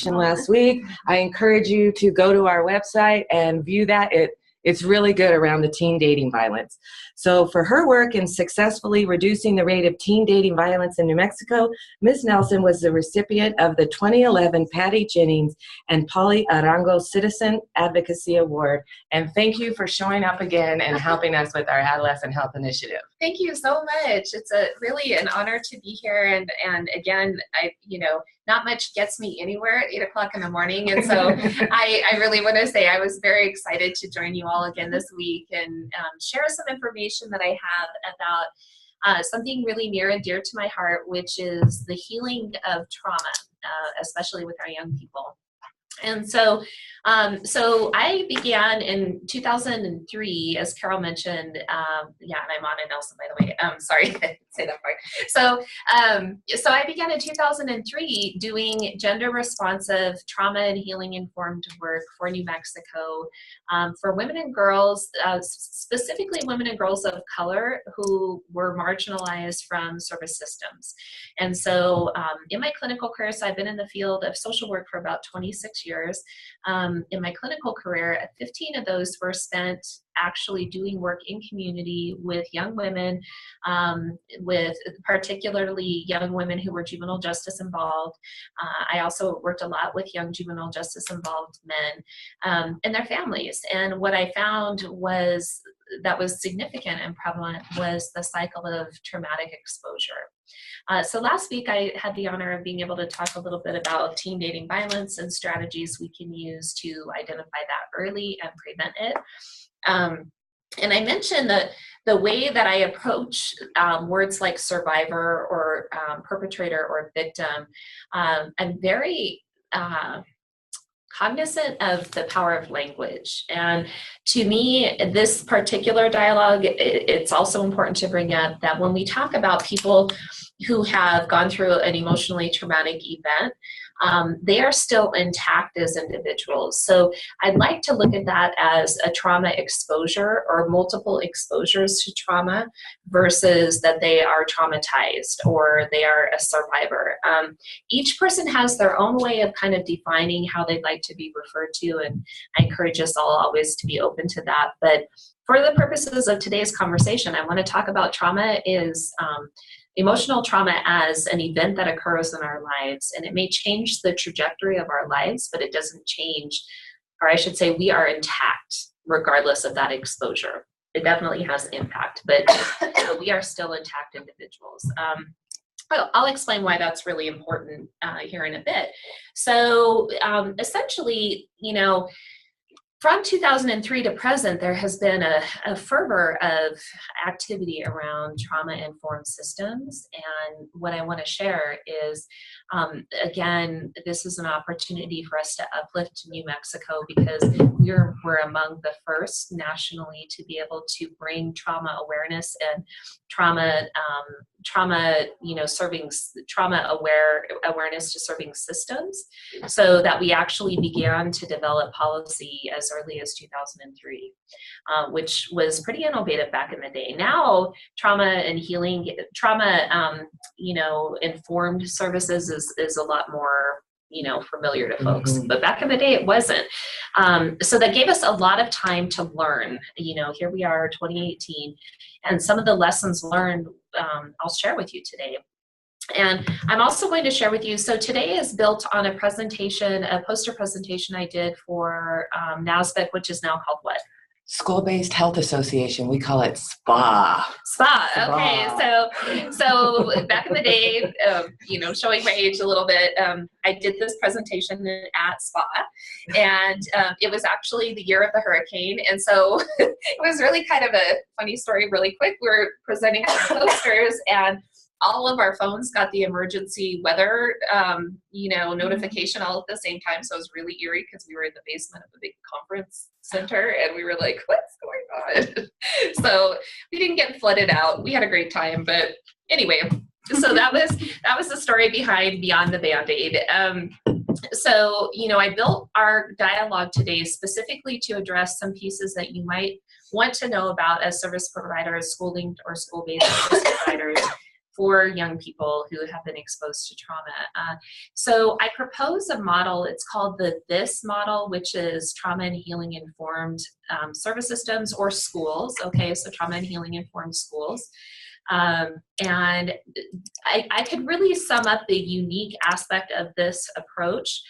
last week. I encourage you to go to our website and view that. It's really good around the teen dating violence. So for her work in successfully reducing the rate of teen dating violence in New Mexico, Ms. Nelson was the recipient of the 2011 Patty Jennings and Polly Arango Citizen Advocacy Award. And thank you for showing up again and helping us with our Adolescent Health Initiative. Thank you so much. It's really an honor to be here. And again, not much gets me anywhere at 8 o'clock in the morning. And so I really want to say I was very excited to join you all again this week and share some information that I have about something really near and dear to my heart, which is the healing of trauma, especially with our young people. And so I began in 2003, as Carol mentioned. And I'm on a Nelson, by the way. Sorry, I didn't say that part. So I began in 2003 doing gender-responsive trauma and healing-informed work for New Mexico for women and girls, specifically women and girls of color who were marginalized from service systems. And so in my clinical career, so I've been in the field of social work for about 26 years. In my clinical career, 15 of those were spent actually doing work in community with young women, with particularly young women who were juvenile justice involved. I also worked a lot with young juvenile justice involved men and their families. And what I found was that was significant and prevalent was the cycle of traumatic exposure. So last week I had the honor of being able to talk a little bit about teen dating violence and strategies we can use to identify that early and prevent it. And I mentioned that the way that I approach words like survivor or perpetrator or victim, I'm very cognizant of the power of language. And to me, this particular dialogue, it's also important to bring up that when we talk about people who have gone through an emotionally traumatic event, they are still intact as individuals. So I'd like to look at that as a trauma exposure or multiple exposures to trauma versus that they are traumatized or they are a survivor. Each person has their own way of kind of defining how they'd like to be referred to, and I encourage us all always to be open to that. But for the purposes of today's conversation, I want to talk about trauma is emotional trauma as an event that occurs in our lives, and it may change the trajectory of our lives, but it doesn't change, or I should say we are intact regardless of that exposure. It definitely has impact, but we are still intact individuals. I'll explain why that's really important here in a bit. So essentially, from 2003 to present, there has been a fervor of activity around trauma-informed systems. And what I want to share is, again, this is an opportunity for us to uplift New Mexico because we're among the first nationally to be able to bring trauma awareness and awareness to serving systems, so that we actually began to develop policy as early as 2003, which was pretty innovative back in the day. Now, trauma and healing, informed services is a lot more familiar to folks, but back in the day it wasn't. So that gave us a lot of time to learn. Here we are, 2018, and some of the lessons learned I'll share with you today. And I'm also going to share with you, so today is built on a poster presentation I did for NASBEC, which is now called what? School-Based Health Association. We call it SPA. SPA. Okay. So back in the day, showing my age a little bit, I did this presentation at SPA, and it was actually the year of the hurricane. And so it was really kind of a funny story really quick. We were presenting some posters, and all of our phones got the emergency weather, notification all at the same time. So it was really eerie because we were in the basement of a big conference center, and we were like, what's going on? So we didn't get flooded out. We had a great time, but anyway, so that was the story behind Beyond the Band-Aid. So, I built our dialogue today specifically to address some pieces that you might want to know about as service providers, school-linked or school-based service providers, for young people who have been exposed to trauma. So I propose a model. It's called the THIS model, which is trauma and healing informed service systems or schools. Okay, so trauma and healing informed schools. And I could really sum up the unique aspect of this approach,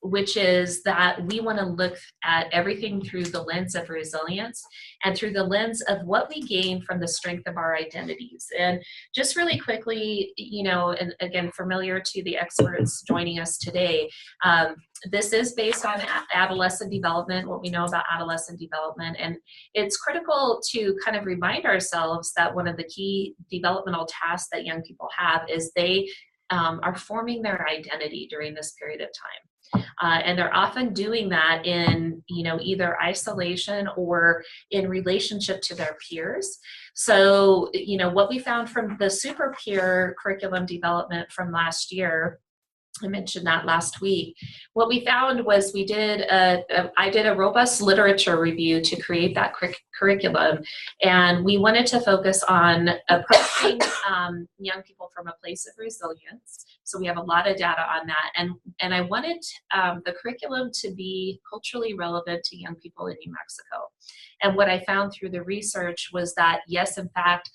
which is that we want to look at everything through the lens of resilience and through the lens of what we gain from the strength of our identities. And just really quickly, and again, familiar to the experts joining us today, this is based on adolescent development, what we know about adolescent development. And it's critical to kind of remind ourselves that one of the key developmental tasks that young people have is they are forming their identity during this period of time. And they're often doing that in, either isolation or in relationship to their peers. So, what we found from the super peer curriculum development from last year, I mentioned that last week. What we found was I did a robust literature review to create that curriculum, and we wanted to focus on approaching young people from a place of resilience. So we have a lot of data on that, and I wanted the curriculum to be culturally relevant to young people in New Mexico. And what I found through the research was that, yes, in fact,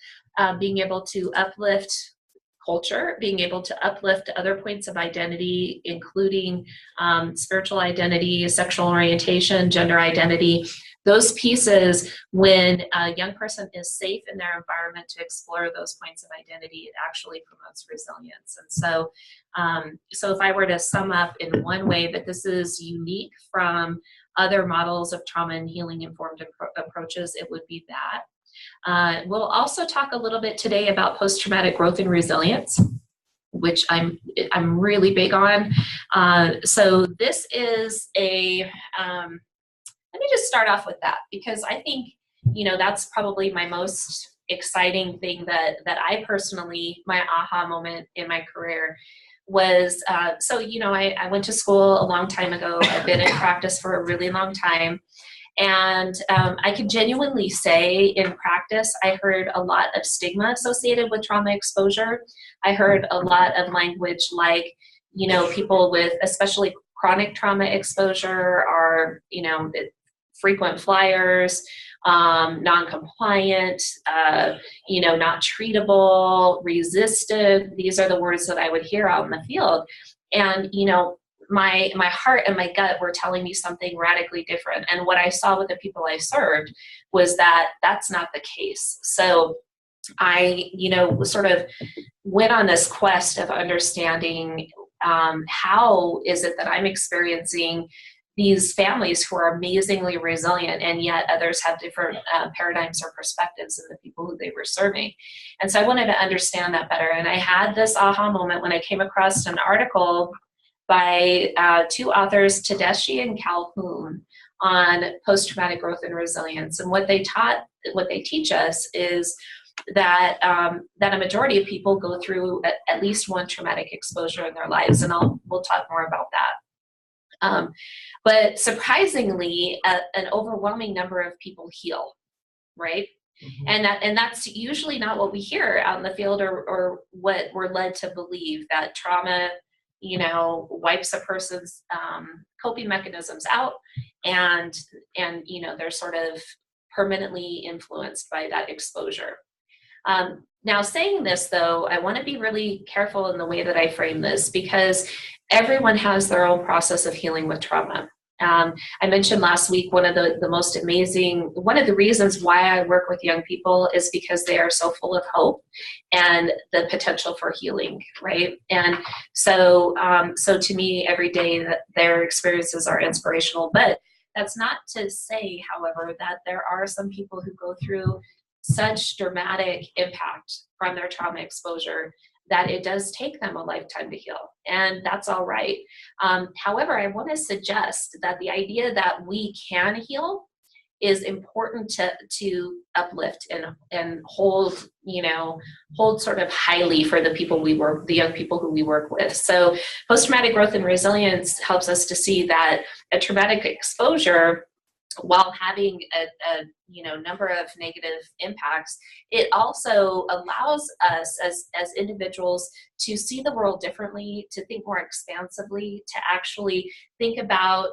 being able to uplift culture, being able to uplift other points of identity, including spiritual identity, sexual orientation, gender identity, those pieces, when a young person is safe in their environment to explore those points of identity, it actually promotes resilience. And so, so if I were to sum up in one way that this is unique from other models of trauma and healing informed approaches, it would be that. We'll also talk a little bit today about post-traumatic growth and resilience, which I'm really big on. So this is let me just start off with that, because I think, that's probably my most exciting thing that I personally, my aha moment in my career was, I went to school a long time ago. I've been in practice for a really long time. And I can genuinely say in practice, I heard a lot of stigma associated with trauma exposure. I heard a lot of language like, people with especially chronic trauma exposure are, frequent flyers, non-compliant, not treatable, resistive. These are the words that I would hear out in the field. And, my heart and my gut were telling me something radically different. And what I saw with the people I served was that that's not the case. So I, sort of went on this quest of understanding how is it that I'm experiencing these families who are amazingly resilient, and yet others have different paradigms or perspectives in the people who they were serving. And so I wanted to understand that better. And I had this aha moment when I came across an article by two authors, Tedeschi and Calhoun, on post-traumatic growth and resilience. And what they teach us is that that a majority of people go through at least one traumatic exposure in their lives, and we'll talk more about that. But surprisingly, an overwhelming number of people heal, right? Mm-hmm. And that's usually not what we hear out in the field, or what we're led to believe, that trauma wipes a person's coping mechanisms out, and they're sort of permanently influenced by that exposure. Now, saying this, though, I want to be really careful in the way that I frame this, because everyone has their own process of healing with trauma. I mentioned last week one of the reasons why I work with young people is because they are so full of hope and the potential for healing, right? And so to me, every day that their experiences are inspirational. But that's not to say, however, that there are some people who go through such dramatic impact from their trauma exposure that it does take them a lifetime to heal, and that's all right. However, I want to suggest that the idea that we can heal is important to uplift and hold sort of highly for the young people who we work with. So post-traumatic growth and resilience helps us to see that a traumatic exposure while having a number of negative impacts, it also allows us as individuals to see the world differently, to think more expansively, to actually think about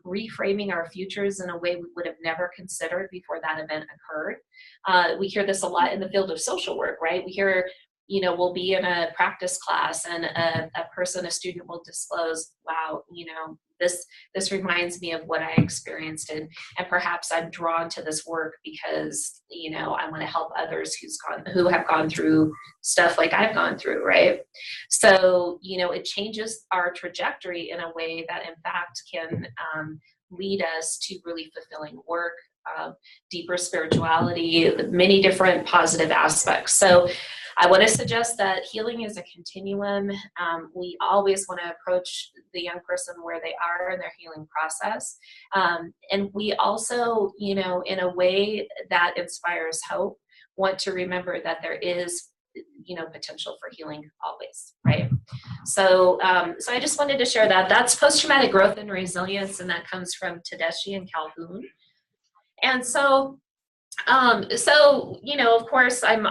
reframing our futures in a way we would have never considered before that event occurred. We hear this a lot in the field of social work, right? We hear, we'll be in a practice class and a student will disclose, wow, this reminds me of what I experienced, and perhaps I'm drawn to this work because, I want to help others who have gone through stuff like I've gone through, right? So, it changes our trajectory in a way that in fact can lead us to really fulfilling work, deeper spirituality, many different positive aspects. So I want to suggest that healing is a continuum. We always want to approach the young person where they are in their healing process. And we also, in a way that inspires hope, want to remember that there is potential for healing always, right? So I just wanted to share that. That's post-traumatic growth and resilience, and that comes from Tedeschi and Calhoun. And so, of course, I'm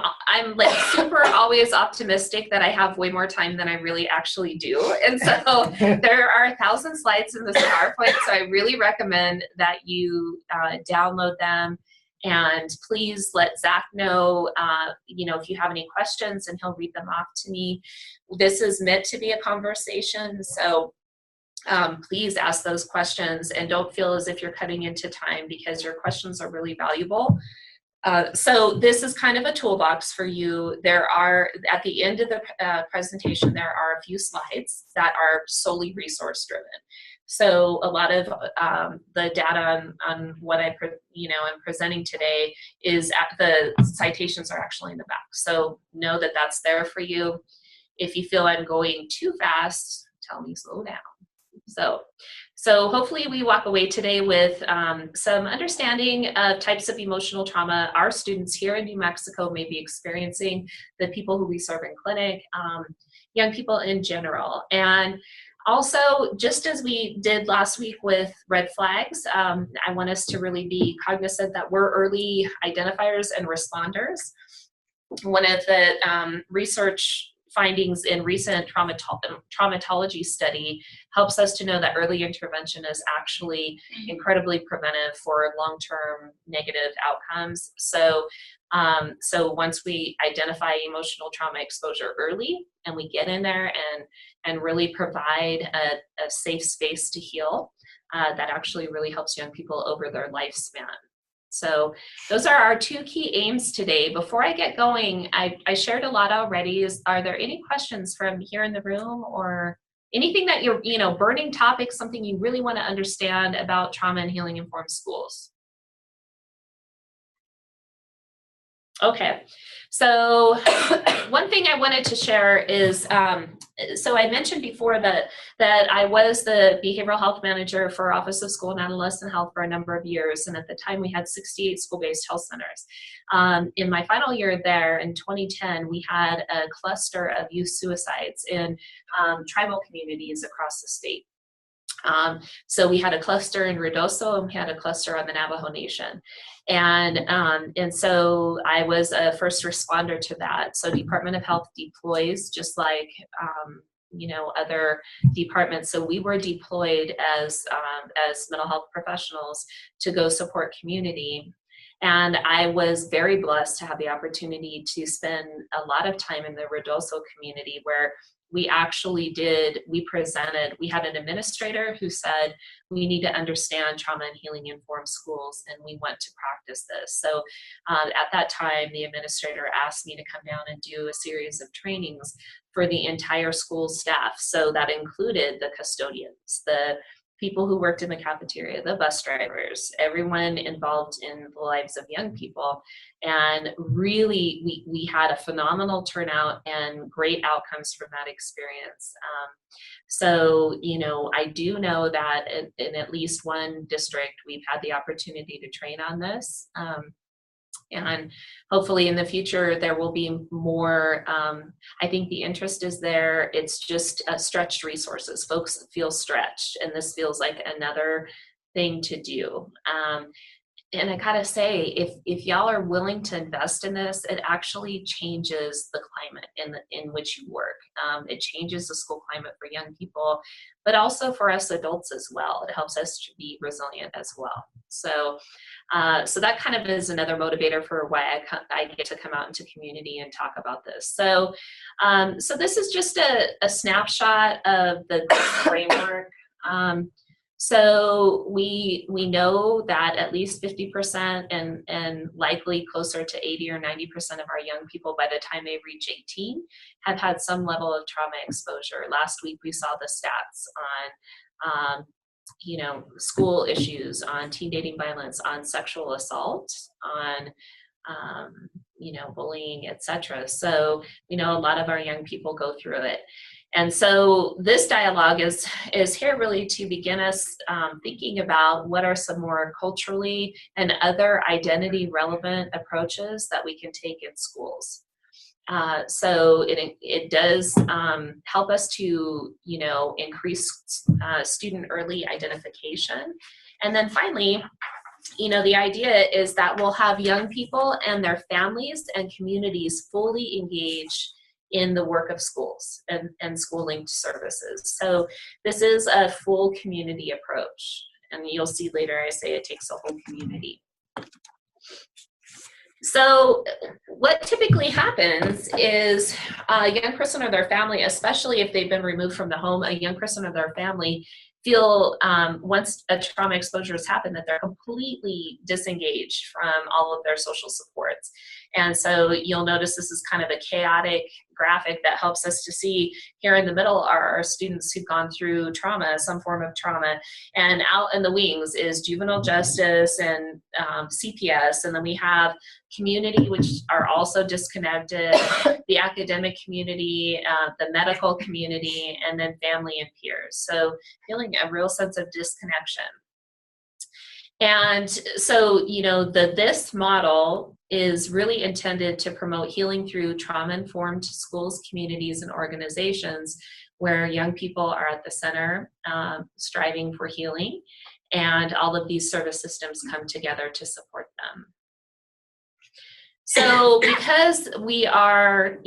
like super always optimistic that I have way more time than I really actually do. And so there are 1,000 slides in this PowerPoint. So I really recommend that you download them. And please let Zach know, if you have any questions, and he'll read them off to me. This is meant to be a conversation. So please ask those questions and don't feel as if you're cutting into time, because your questions are really valuable. So this is kind of a toolbox for you. There are, at the end of the presentation, there are a few slides that are solely resource driven. So a lot of the data on what I'm presenting today is the citations are actually in the back. So know that that's there for you. If you feel I'm going too fast, tell me slow down. So hopefully we walk away today with some understanding of types of emotional trauma our students here in New Mexico may be experiencing, the people who we serve in clinic, young people in general. And also, just as we did last week with red flags, I want us to really be cognizant that we're early identifiers and responders. One of the research findings in recent traumatology study helps us to know that early intervention is actually incredibly preventive for long-term negative outcomes. So once we identify emotional trauma exposure early and we get in there and really provide a safe space to heal, that actually really helps young people over their lifespan. So those are our two key aims today. Before I get going, I shared a lot already. Are there any questions from here in the room, or anything that you're, burning topics, something you really want to understand about trauma and healing informed schools? Okay, so one thing I wanted to share is, so I mentioned before that I was the behavioral health manager for Office of School and Adolescent Health for a number of years, and at the time we had 68 school-based health centers. In my final year there, in 2010, we had a cluster of youth suicides in tribal communities across the state. So we had a cluster in Ruidoso, and we had a cluster on the Navajo Nation. And so I was a first responder to that. So Department of Health deploys just like, other departments. So we were deployed as mental health professionals to go support community. And I was very blessed to have the opportunity to spend a lot of time in the Ruidoso community, where we had an administrator who said, we need to understand trauma and healing informed schools, and we want to practice this. So at that time, the administrator asked me to come down and do a series of trainings for the entire school staff. So that included the custodians, the people who worked in the cafeteria, the bus drivers, everyone involved in the lives of young people. And really, we had a phenomenal turnout and great outcomes from that experience. So, I do know that in at least one district, we've had the opportunity to train on this. And hopefully in the future, there will be more. I think the interest is there. It's just stretched resources. Folks feel stretched, and this feels like another thing to do. And I gotta say, if y'all are willing to invest in this, it actually changes the climate in which you work. It changes the school climate for young people, but also for us adults as well. It helps us to be resilient as well. So that kind of is another motivator for why I get to come out into community and talk about this. So this is just a snapshot of the framework. So we know that at least 50% and likely closer to 80 or 90% of our young people by the time they reach 18 have had some level of trauma exposure. Last week we saw the stats on school issues, on teen dating violence, on sexual assault, on bullying, etc. So we know a lot of our young people go through it. And so this dialogue is here really to begin us thinking about what are some more culturally and other identity relevant approaches that we can take in schools. So it does help us to increase student early identification. And then finally, the idea is that we'll have young people and their families and communities fully engaged in the work of schools and school-linked services. So this is a full community approach. And you'll see later I say it takes a whole community. So what typically happens is a young person or their family, especially if they've been removed from the home, a young person or their family feel once a trauma exposure has happened that they're completely disengaged from all of their social supports. And so you'll notice this is kind of a chaotic graphic that helps us to see here in the middle are our students who've gone through trauma, some form of trauma, and out in the wings is juvenile justice and CPS, and then we have community, which are also disconnected, the academic community, the medical community, and then family and peers. So feeling a real sense of disconnection. And so, this model is really intended to promote healing through trauma-informed schools, communities, and organizations where young people are at the center, striving for healing, and all of these service systems come together to support them. So because we are,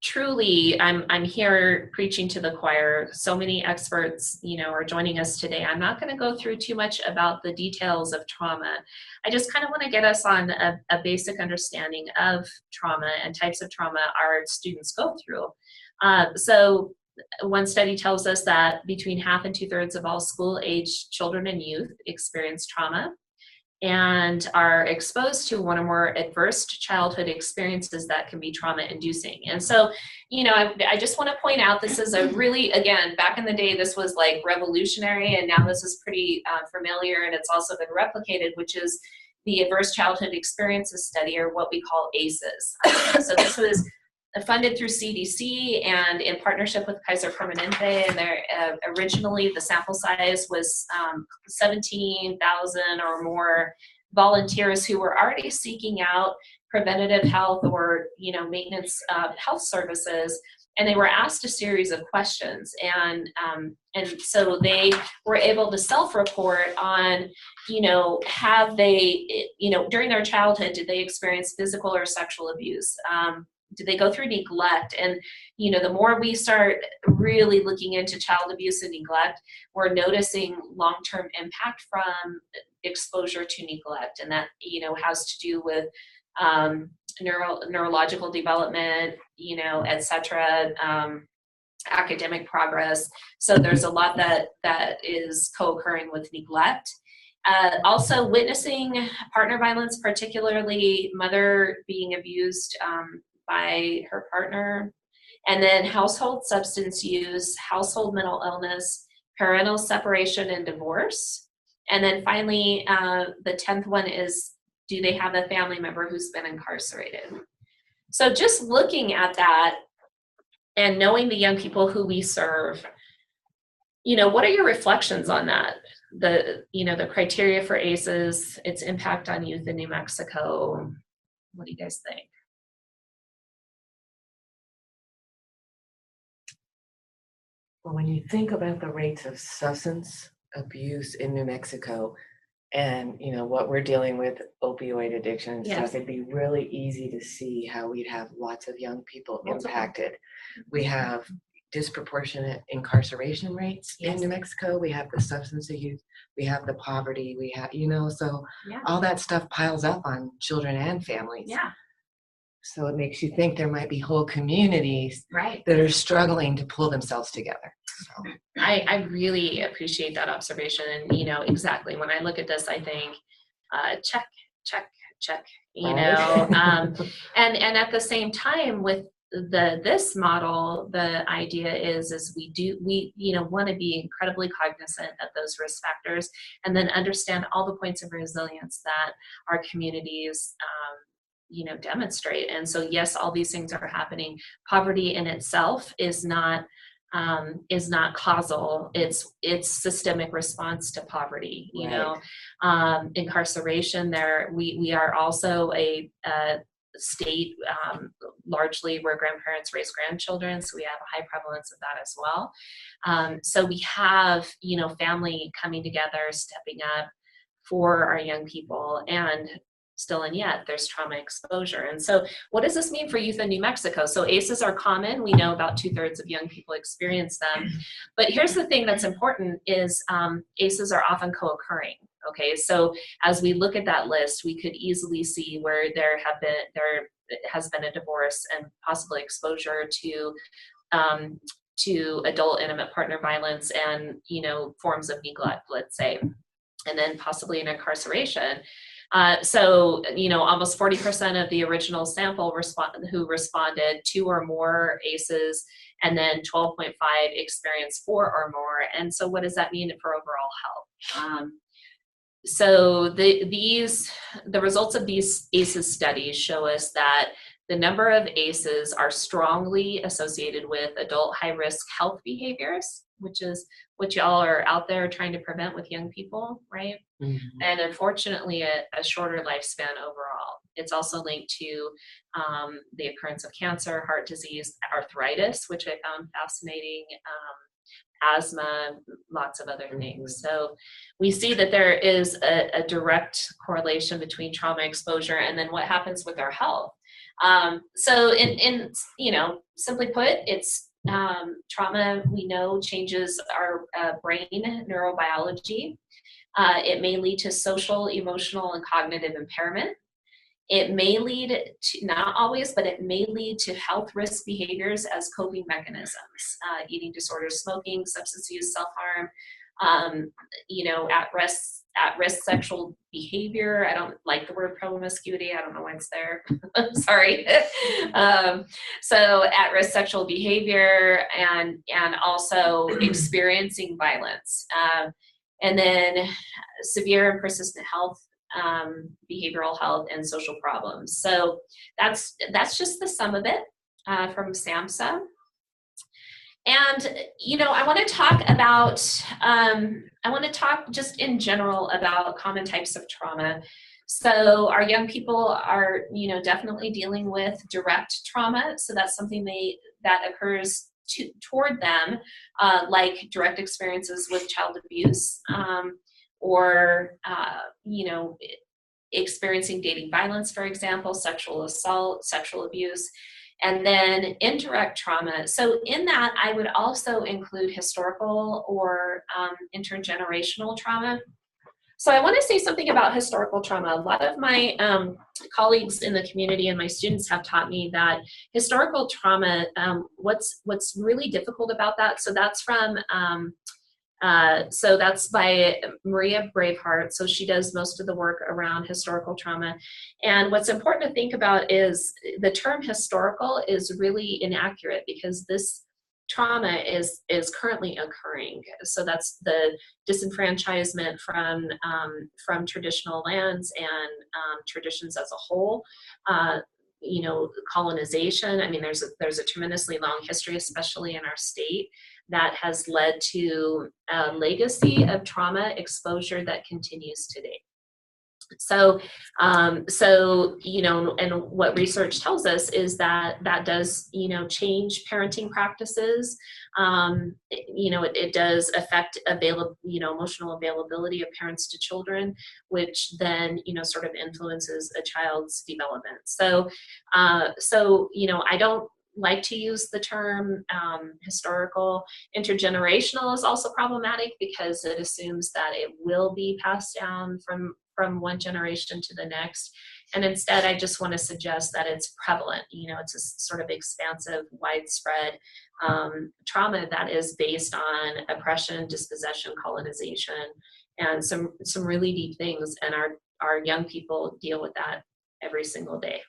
truly, I'm here preaching to the choir, so many experts, are joining us today. I'm not going to go through too much about the details of trauma. I just kind of want to get us on a basic understanding of trauma and types of trauma our students go through. So one study tells us that between half and 2/3 of all school-age children and youth experience trauma and are exposed to one or more adverse childhood experiences that can be trauma-inducing. And so, I just want to point out this is a really, again, back in the day, this was like revolutionary, and now this is pretty familiar, and it's also been replicated, which is the Adverse Childhood Experiences Study, or what we call ACEs. So this was funded through CDC and in partnership with Kaiser Permanente, and originally the sample size was 17,000 or more volunteers who were already seeking out preventative health or maintenance health services, and they were asked a series of questions, and so they were able to self-report on have they during their childhood, did they experience physical or sexual abuse? Did they go through neglect? And, the more we start really looking into child abuse and neglect, we're noticing long-term impact from exposure to neglect. And that, has to do with neurological development, et cetera, academic progress. So there's a lot that is co-occurring with neglect. Also witnessing partner violence, particularly mother being abused by her partner, and then household substance use, household mental illness, parental separation and divorce. And then finally, the 10th one is, do they have a family member who's been incarcerated? So just looking at that and knowing the young people who we serve, what are your reflections on that? The criteria for ACEs, its impact on youth in New Mexico. What do you guys think? Well, when you think about the rates of substance abuse in New Mexico and, what we're dealing with, opioid addiction and Yes. stuff, it'd be really easy to see how we'd have lots of young people Multiple. impacted. We have disproportionate incarceration rates in New Mexico. We have the substance use, we have the poverty, we have, so all that stuff piles up on children and families. Yeah. So it makes you think there might be whole communities that are struggling to pull themselves together. So. I really appreciate that observation. And, exactly. When I look at this, I think, check, check, check, and at the same time with this model, the idea is we want to be incredibly cognizant of those risk factors and then understand all the points of resilience that our communities demonstrate. And so, yes, all these things are happening. Poverty in itself is not causal. It's systemic response to poverty. Incarceration. We are also a state largely where grandparents raise grandchildren, so we have a high prevalence of that as well. So we have family coming together, stepping up for our young people, and still and yet there's trauma exposure. And so what does this mean for youth in New Mexico? So ACEs are common. We know about 2/3 of young people experience them. But here's the thing that's important is ACEs are often co-occurring. Okay, so as we look at that list, we could easily see where there has been a divorce and possibly exposure to adult intimate partner violence and forms of neglect, let's say, and then possibly an incarceration. So almost 40% of the original sample who responded 2 or more ACEs, and then 12.5 experienced 4 or more. And so what does that mean for overall health? So the results of these ACEs studies show us that the number of ACEs are strongly associated with adult high-risk health behaviors, which is what y'all are out there trying to prevent with young people, right? Mm-hmm. And unfortunately, a shorter lifespan overall. It's also linked to the occurrence of cancer, heart disease, arthritis, which I found fascinating, asthma, lots of other things. So we see that there is a direct correlation between trauma exposure and then what happens with our health. So in simply put, it's trauma, we know, changes our brain neurobiology. It may lead to social, emotional, and cognitive impairment. It may lead to, not always, but it may lead to health risk behaviors as coping mechanisms, eating disorders, smoking, substance use, self-harm, at-risk sexual behavior. I don't like the word promiscuity. I don't know why it's there. Sorry. So at-risk sexual behavior and also experiencing violence. And then severe and persistent health, behavioral health, and social problems. So that's just the sum of it from SAMHSA. And, I want to talk about, just in general about common types of trauma. So our young people are, definitely dealing with direct trauma. So that's something that occurs toward them, like direct experiences with child abuse, or, experiencing dating violence, for example, sexual assault, sexual abuse. And then indirect trauma. So in that, I would also include historical or intergenerational trauma. So I want to say something about historical trauma. A lot of my colleagues in the community and my students have taught me that historical trauma, what's really difficult about that, so that's from, so that's by Maria Braveheart. So she does most of the work around historical trauma. And what's important to think about is the term historical is really inaccurate because this trauma is currently occurring. So that's the disenfranchisement from traditional lands and traditions as a whole. Colonization. I mean, there's a tremendously long history, especially in our state, that has led to a legacy of trauma exposure that continues today. So, you know, and what research tells us is that that does, you know, change parenting practices. You know, it does affect you know, emotional availability of parents to children, which then, you know, sort of influences a child's development. So, you know, I don't like to use the term historical. Intergenerational is also problematic because it assumes that it will be passed down from one generation to the next. And instead, I just want to suggest that it's prevalent. You know, it's a sort of expansive, widespread trauma that is based on oppression, dispossession, colonization, and some really deep things. And our young people deal with that every single day.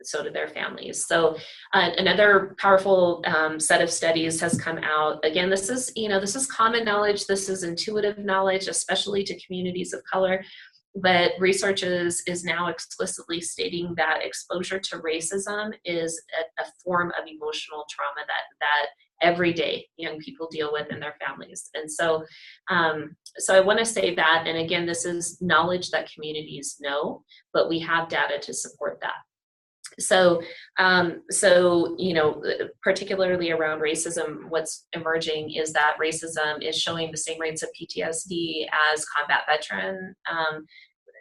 So do their families. So another powerful set of studies has come out. Again, this is, you know, this is common knowledge. This is intuitive knowledge, especially to communities of color. But research is now explicitly stating that exposure to racism is a form of emotional trauma that every day young people deal with in their families. And so, so I want to say that, and again, this is knowledge that communities know, but we have data to support that. So, you know, particularly around racism, what's emerging is that racism is showing the same rates of PTSD as combat veteran,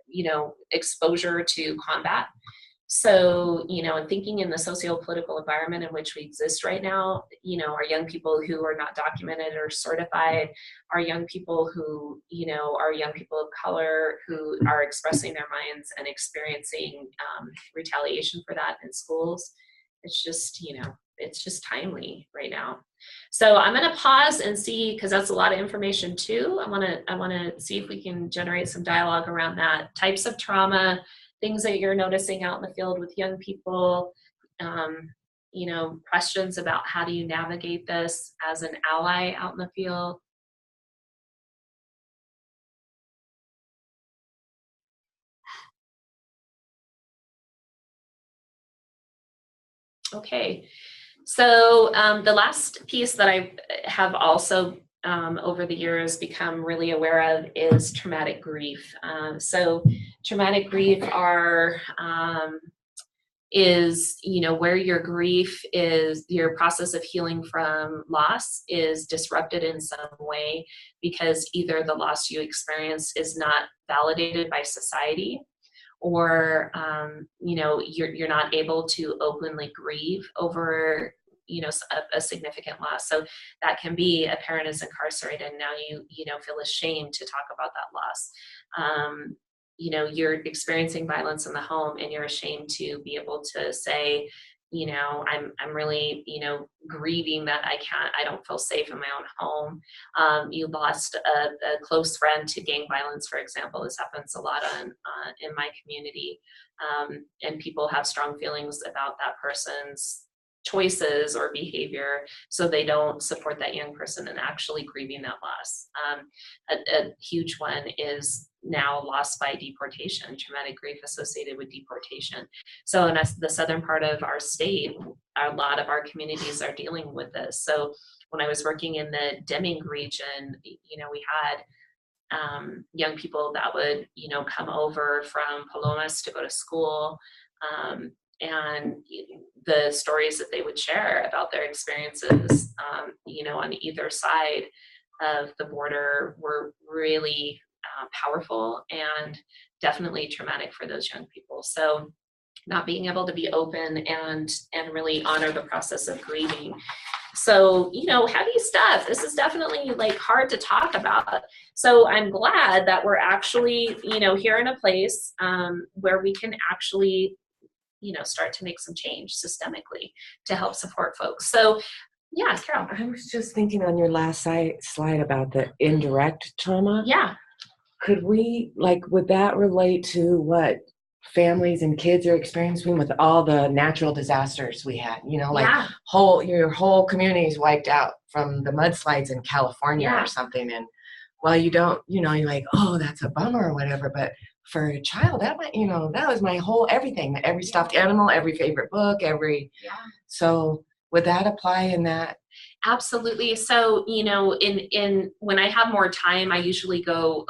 you know, exposure to combat. So, you know, and thinking in the socio-political environment in which we exist right now, you know, our young people who are not documented or certified, our young people who, you know, are young people of color who are expressing their minds and experiencing retaliation for that in schools. It's just, you know, it's just timely right now. So I'm going to pause and see, because that's a lot of information too. I want to see if we can generate some dialogue around that. Types of trauma, things that you're noticing out in the field with young people, you know, questions about how do you navigate this as an ally out in the field. Okay, so the last piece that I have also over the years become really aware of is traumatic grief. So traumatic grief is, you know, where your grief is, your process of healing from loss is disrupted in some way because either the loss you experience is not validated by society, or you know, you're not able to openly grieve over, you know, a significant loss. So that can be a parent is incarcerated and now you know, feel ashamed to talk about that loss. You know, you're experiencing violence in the home and you're ashamed to be able to say, you know, I'm really, you know, grieving that I don't feel safe in my own home. You lost a close friend to gang violence, for example. This happens a lot in my community. And people have strong feelings about that person's choices or behavior, so they don't support that young person in actually grieving that loss. A huge one is now loss by deportation, traumatic grief associated with deportation. So in the southern part of our state, a lot of our communities are dealing with this. So when I was working in the Deming region, you know, we had young people that would, you know, come over from Palomas to go to school. And the stories that they would share about their experiences, you know, on either side of the border were really powerful and definitely traumatic for those young people. So not being able to be open and really honor the process of grieving. So, you know, heavy stuff. This is definitely like hard to talk about. So I'm glad that we're actually, you know, here in a place where we can actually, you know, start to make some change systemically to help support folks. So yeah, Carol. I was just thinking on your last slide about the indirect trauma. Yeah. Could we, like, would that relate to what families and kids are experiencing with all the natural disasters we had? You know, like your whole community is wiped out from the mudslides in California or something. And well, you don't, you know, you're like, oh, that's a bummer or whatever. But for a child, that might, you know, that was my whole everything, every stuffed animal, every favorite book, so would that apply in that? Absolutely. So, you know, in when I have more time, I usually go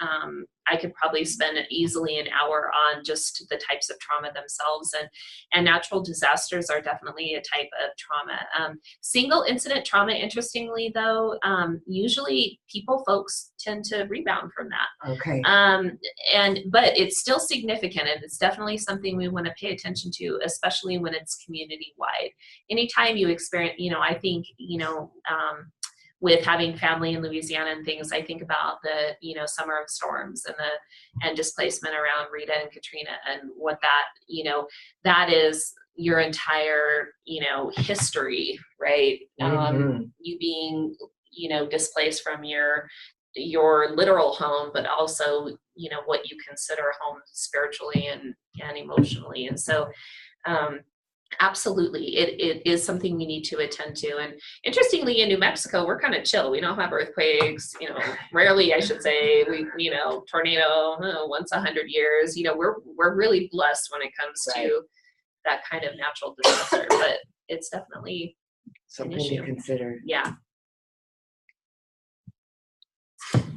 I could probably spend easily an hour on just the types of trauma themselves, and natural disasters are definitely a type of trauma. Single incident trauma, interestingly though, usually folks tend to rebound from that. Okay. But it's still significant, and it's definitely something we want to pay attention to, especially when it's community wide. Anytime you experience, I think, with having family in Louisiana and things, I think about the, summer of storms and displacement around Rita and Katrina, and what that, that is your entire, history, right? Mm-hmm. You being, displaced from your literal home, but also, what you consider home spiritually and emotionally. And so, absolutely, it is something we need to attend to. And interestingly, in New Mexico, we're kind of chill. We don't have earthquakes, rarely, I should say. We, tornado once 100 years. We're really blessed when it comes to that kind of natural disaster. But it's definitely something to consider. Yeah.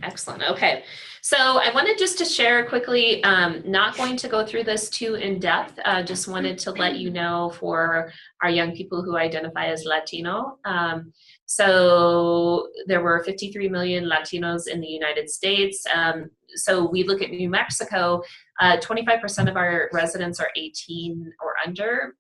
Excellent. Okay. So I wanted just to share quickly, not going to go through this too in depth, just wanted to let you know for our young people who identify as Latino. So there were 53 million Latinos in the United States. So we look at New Mexico, 25% of our residents are 18 or under.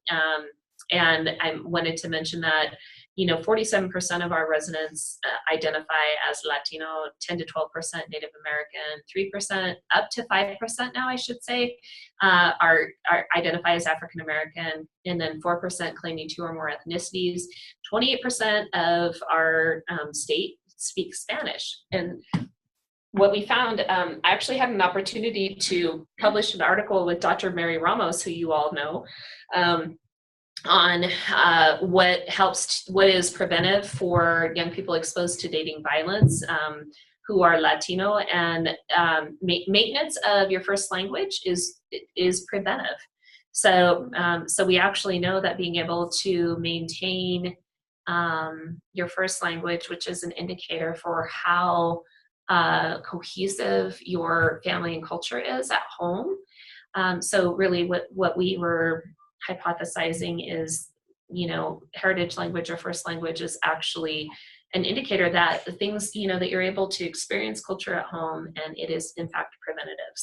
And I wanted to mention that 47% of our residents identify as Latino, 10 to 12% Native American, 3% up to 5% now, I should say, are identify as African American, and then 4% claiming 2 or more ethnicities. 28% of our state speaks Spanish. And what we found, I actually had an opportunity to publish an article with Dr. Mary Ramos, who you all know, on what is preventive for young people exposed to dating violence who are Latino, and maintenance of your first language is preventive. So we actually know that being able to maintain your first language, which is an indicator for how cohesive your family and culture is at home. So really what we were hypothesizing is, heritage language or first language is actually an indicator that the things, that you're able to experience culture at home, and it is in fact preventative.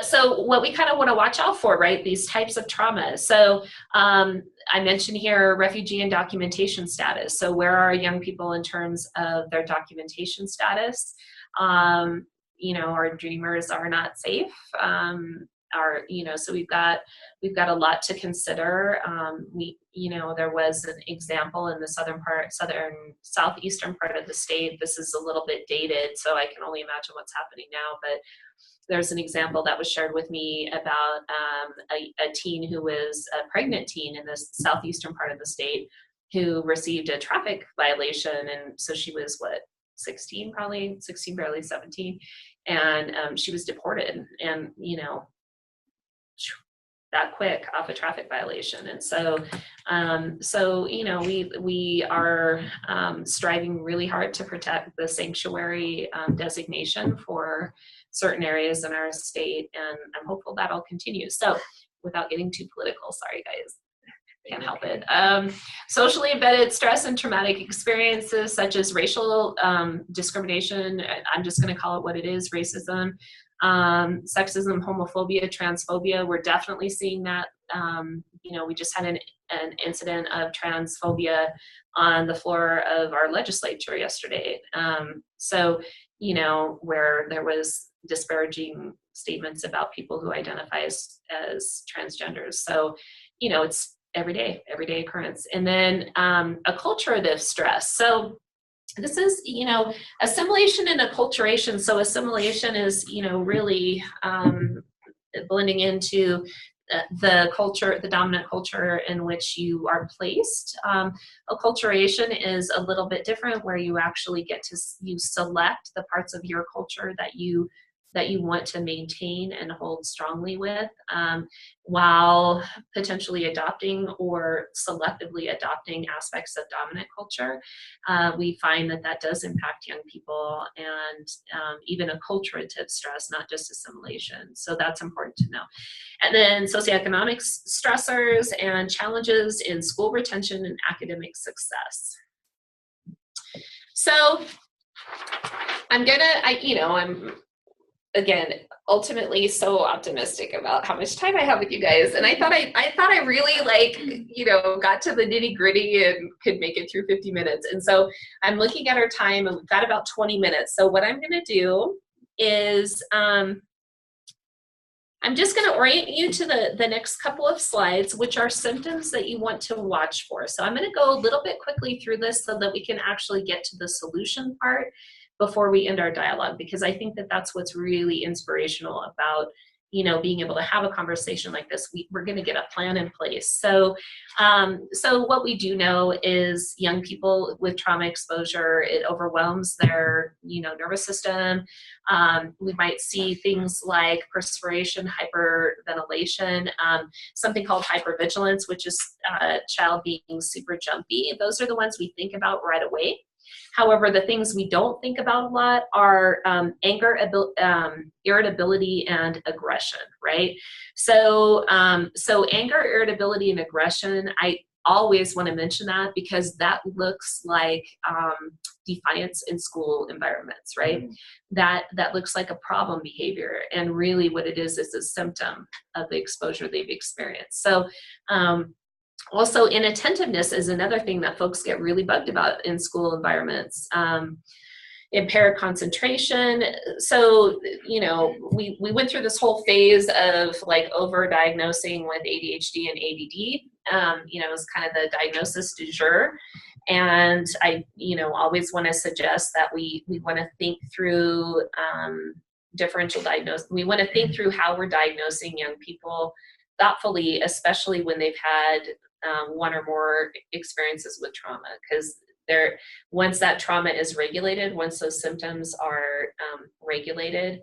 So what we kind of want to watch out for, right? These types of traumas. So I mentioned here refugee and documentation status. So where are young people in terms of their documentation status? Our dreamers are not safe. So we've got a lot to consider. There was an example in the southeastern part of the state. This is a little bit dated, so I can only imagine what's happening now, but there's an example that was shared with me about a teen who was a pregnant teen in the southeastern part of the state who received a traffic violation. And so she was 16, probably 16, barely 17. And she was deported, and that quick off a traffic violation. And so we are striving really hard to protect the sanctuary designation for certain areas in our state, and I'm hopeful that'll continue. So without getting too political, sorry guys, can't help it. Socially embedded stress and traumatic experiences such as racial discrimination, I'm just going to call it what it is, racism, sexism, homophobia, transphobia, we're definitely seeing that. We just had an incident of transphobia on the floor of our legislature yesterday. Where there was disparaging statements about people who identify as transgenders. So, it's everyday occurrence. And then acculturative stress. So this is, assimilation and acculturation. So assimilation is, really blending into the culture, the dominant culture in which you are placed. Acculturation is a little bit different, where you actually you select the parts of your culture that you that you want to maintain and hold strongly with, while potentially adopting or selectively adopting aspects of dominant culture. We find that that does impact young people, and even acculturative stress, not just assimilation. So that's important to know. And then socioeconomic stressors and challenges in school retention and academic success. So I'm again, ultimately so optimistic about how much time I have with you guys. And I thought I really got to the nitty gritty and could make it through 50 minutes. And so I'm looking at our time and we've got about 20 minutes. So what I'm going to do is, I'm just going to orient you to the next couple of slides, which are symptoms that you want to watch for. So I'm going to go a little bit quickly through this so that we can actually get to the solution part before we end our dialogue, because I think that that's what's really inspirational about, being able to have a conversation like this. We're going to get a plan in place. So what we do know is young people with trauma exposure, it overwhelms their, nervous system. We might see things like perspiration, hyperventilation, something called hypervigilance, which is a child being super jumpy. Those are the ones we think about right away. However, the things we don't think about a lot are anger, irritability, and aggression, right? So anger, irritability, and aggression, I always want to mention that because that looks like defiance in school environments, right? That looks like a problem behavior, and really what it is a symptom of the exposure they've experienced. So also, inattentiveness is another thing that folks get really bugged about in school environments. Impaired concentration. So, we went through this whole phase of over-diagnosing with ADHD and ADD. It was kind of the diagnosis du jour. And I, always want to suggest that we want to think through differential diagnosis. We want to think through how we're diagnosing young people thoughtfully, especially when they've had one or more experiences with trauma, because once that trauma is regulated, once those symptoms are regulated,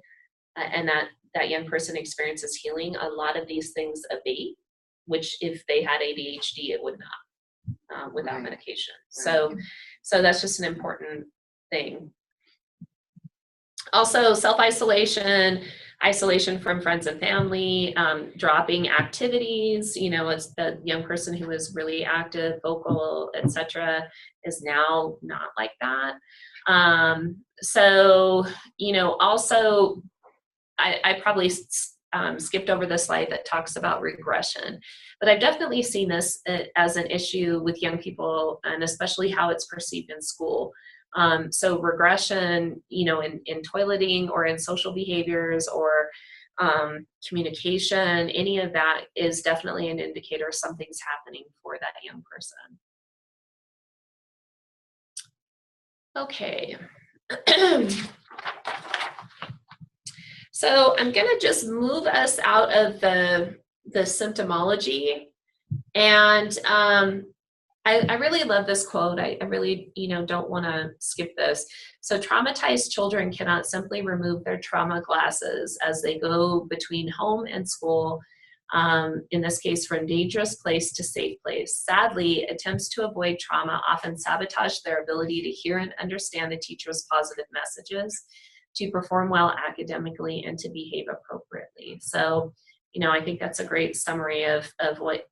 and that young person experiences healing, a lot of these things abate, which if they had ADHD, it would not without medication. So that's just an important thing. Also, self-isolation, isolation from friends and family, dropping activities. It's a young person who was really active, vocal, etc., is now not like that. Also, I probably skipped over the slide that talks about regression, but I've definitely seen this as an issue with young people, and especially how it's perceived in school. So regression, in toileting or in social behaviors or communication, any of that is definitely an indicator something's happening for that young person. Okay. So I'm going to just move us out of the symptomology, and I really love this quote. I really, don't want to skip this. So traumatized children cannot simply remove their trauma glasses as they go between home and school, in this case, from dangerous place to safe place. Sadly, attempts to avoid trauma often sabotage their ability to hear and understand the teacher's positive messages, to perform well academically, and to behave appropriately. So, I think that's a great summary of what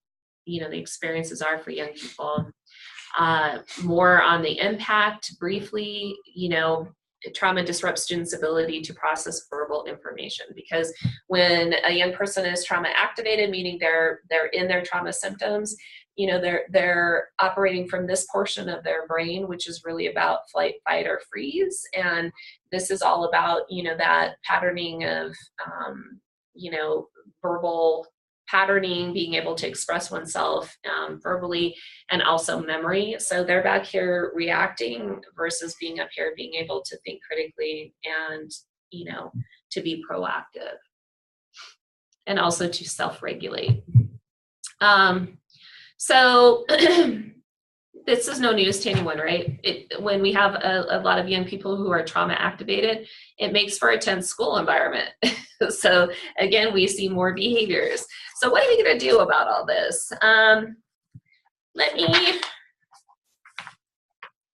the experiences are for young people. More on the impact briefly, trauma disrupts students' ability to process verbal information, because when a young person is trauma activated, meaning they're in their trauma symptoms, they're operating from this portion of their brain, which is really about flight, fight, or freeze. And this is all about, that patterning of, verbal patterning, being able to express oneself verbally, and also memory. So they're back here reacting versus being up here being able to think critically and, to be proactive, and also to self-regulate. So this is no news to anyone, right? When we have a lot of young people who are trauma activated, it makes for a tense school environment. So again, we see more behaviors. So what are we going to do about all this?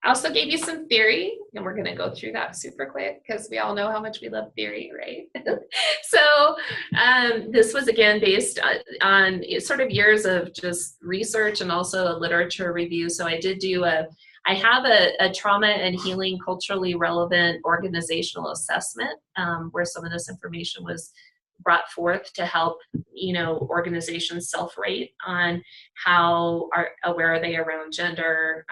I also gave you some theory, and we're going to go through that super quick because we all know how much we love theory, right? So this was, again, based on sort of years of just research and also a literature review. So I have a trauma and healing culturally relevant organizational assessment where some of this information was brought forth to help, organizations self-rate on how aware are they around gender,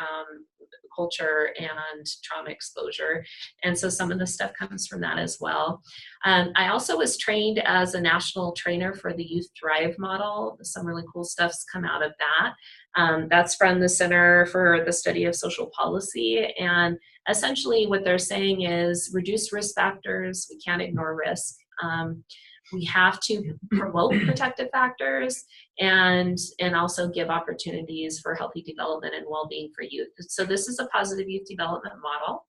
culture, and trauma exposure. And so some of the stuff comes from that as well. I also was trained as a national trainer for the Youth Thrive model. Some really cool stuff's come out of that. That's from the Center for the Study of Social Policy. And essentially what they're saying is reduce risk factors. We can't ignore risk. We have to promote protective factors and also give opportunities for healthy development and well-being for youth. So this is a positive youth development model,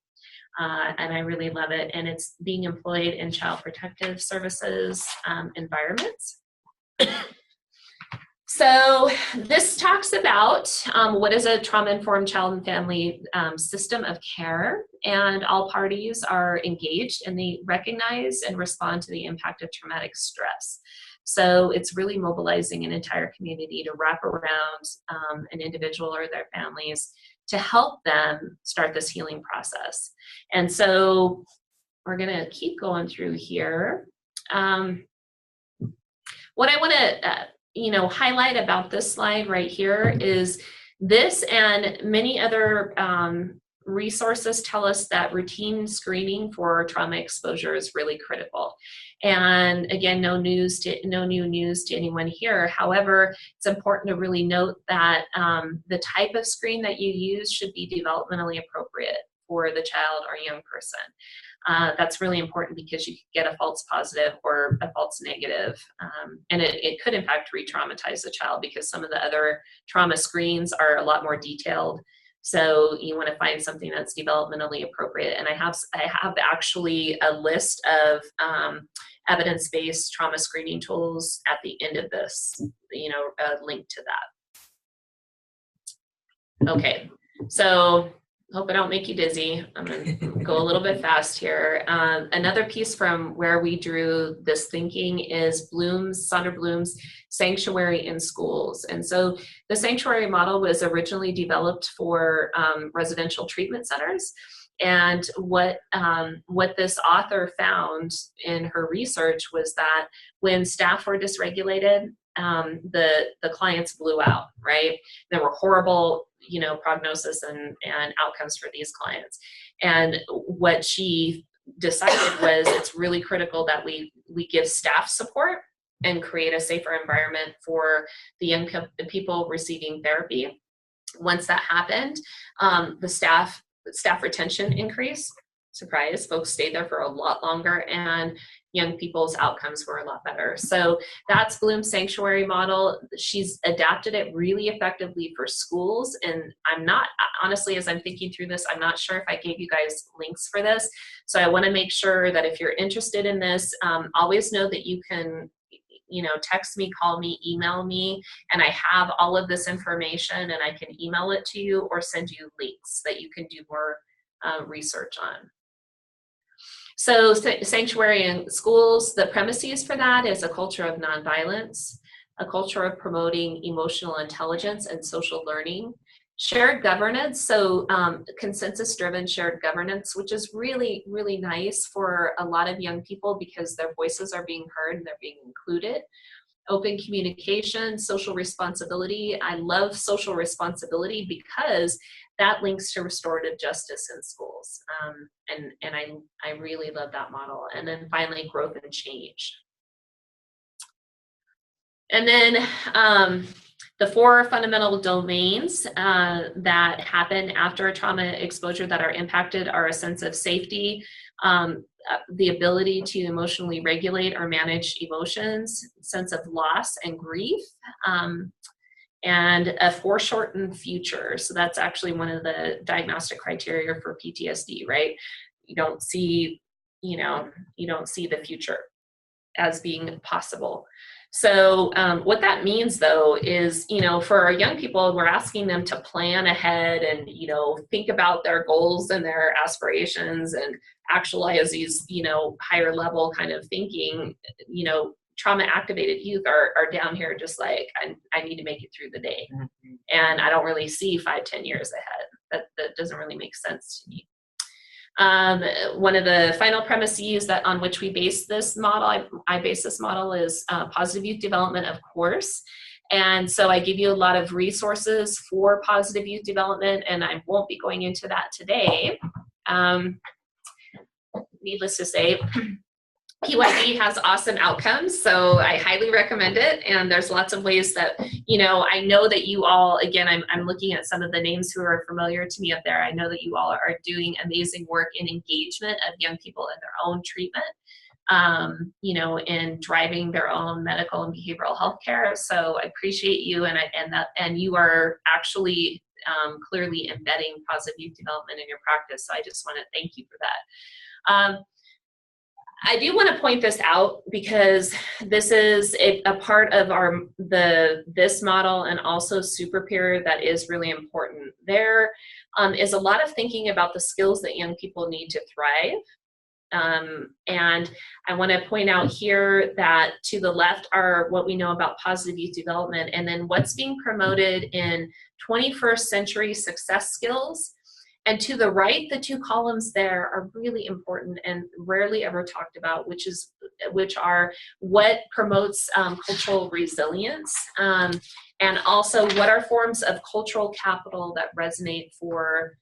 and I really love it. And it's being employed in child protective services environments. So this talks about what is a trauma-informed child and family system of care, and all parties are engaged and they recognize and respond to the impact of traumatic stress. So it's really mobilizing an entire community to wrap around an individual or their families to help them start this healing process. And so we're gonna keep going through here. What I wanna highlight about this slide right here is this and many other resources tell us that routine screening for trauma exposure is really critical. And again, no new news to anyone here. However, it's important to really note that the type of screen that you use should be developmentally appropriate for the child or young person. That's really important because you could get a false positive or a false negative. And it could in fact re-traumatize the child because some of the other trauma screens are a lot more detailed. So you want to find something that's developmentally appropriate. And I have actually a list of evidence-based trauma screening tools at the end of this, a link to that. Okay, so hope I don't make you dizzy. I'm going to go a little bit fast here. Another piece from where we drew this thinking is Saunders Bloom's Sanctuary in Schools. And so the sanctuary model was originally developed for residential treatment centers. And what this author found in her research was that when staff were dysregulated, the clients blew out, right? There were horrible prognosis and outcomes for these clients. And what she decided was it's really critical that we give staff support and create a safer environment for the young people receiving therapy. Once that happened, the staff retention increased. Surprise, folks stayed there for a lot longer, and young people's outcomes were a lot better. So that's Bloom's sanctuary model. She's adapted it really effectively for schools. And I'm not, honestly, as I'm thinking through this, I'm not sure if I gave you guys links for this. So I want to make sure that if you're interested in this, always know that you can text me, call me, email me, and I have all of this information and I can email it to you or send you links that you can do more research on. So sanctuary in schools, the premises for that is a culture of nonviolence, a culture of promoting emotional intelligence and social learning, shared governance, so consensus-driven shared governance, which is really, really nice for a lot of young people because their voices are being heard and they're being included. Open communication, social responsibility. I love social responsibility because that links to restorative justice in schools. And I really love that model. And then finally, growth and change. And then the 4 fundamental domains that happen after a trauma exposure that are impacted are a sense of safety, the ability to emotionally regulate or manage emotions, sense of loss and grief, and a foreshortened future. So that's actually one of the diagnostic criteria for PTSD, right? You don't see, you don't see the future as being possible. So what that means, though, is, for our young people, we're asking them to plan ahead and, think about their goals and their aspirations and actualize these, higher level kind of thinking. Trauma activated youth are down here just like, I need to make it through the day. Mm-hmm. And I don't really see 5-10 years ahead. That doesn't really make sense to me. One of the final premises that on which we base this model, I base this model, is positive youth development, of course. And so I give you a lot of resources for positive youth development, and I won't be going into that today. Needless to say, PYD has awesome outcomes, so I highly recommend it. And there's lots of ways that, I know that you all, again, I'm looking at some of the names who are familiar to me up there. I know that you all are doing amazing work in engagement of young people in their own treatment, in driving their own medical and behavioral health care. So I appreciate you, and you are actually clearly embedding positive youth development in your practice. So I just want to thank you for that. I do want to point this out because this is a part of this model, and also super peer, that is really important. There is a lot of thinking about the skills that young people need to thrive. And I want to point out here that to the left are what we know about positive youth development, and then what's being promoted in 21st century success skills. And to the right, the two columns there are really important and rarely ever talked about, which are what promotes cultural resilience, and also what are forms of cultural capital that resonate for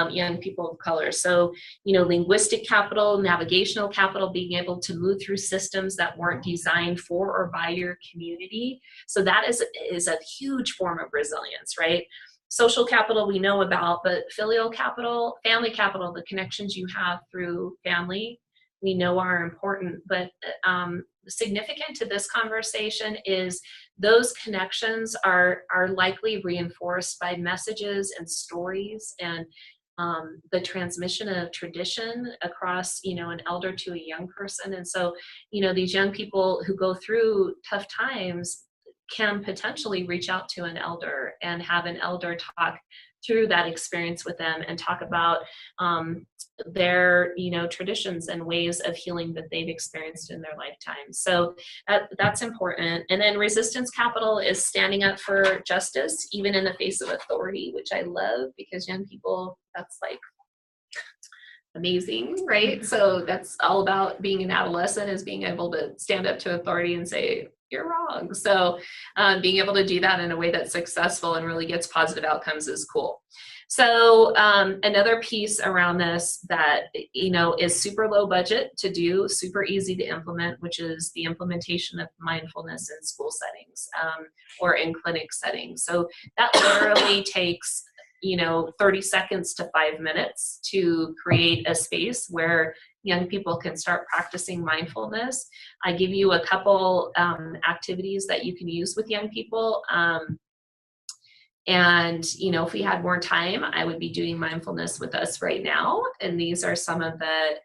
young people of color. So, linguistic capital, navigational capital, being able to move through systems that weren't designed for or by your community. So that is a huge form of resilience, right? Social capital we know about, but filial capital, family capital, the connections you have through family, we know are important. But significant to this conversation is those connections are likely reinforced by messages and stories, and the transmission of tradition across, an elder to a young person. And so, these young people who go through tough times can potentially reach out to an elder and have an elder talk through that experience with them and talk about their, traditions and ways of healing that they've experienced in their lifetime. So that's important. And then resistance capital is standing up for justice, even in the face of authority, which I love, because young people, that's like amazing, right? So that's all about being an adolescent, is being able to stand up to authority and say, you're wrong. So being able to do that in a way that's successful and really gets positive outcomes is cool. So another piece around this that, is super low budget to do, super easy to implement, which is the implementation of mindfulness in school settings or in clinic settings. So that literally takes 30 seconds to 5 minutes to create a space where young people can start practicing mindfulness. I give you a couple activities that you can use with young people. And, if we had more time, I would be doing mindfulness with us right now. And these are some of the,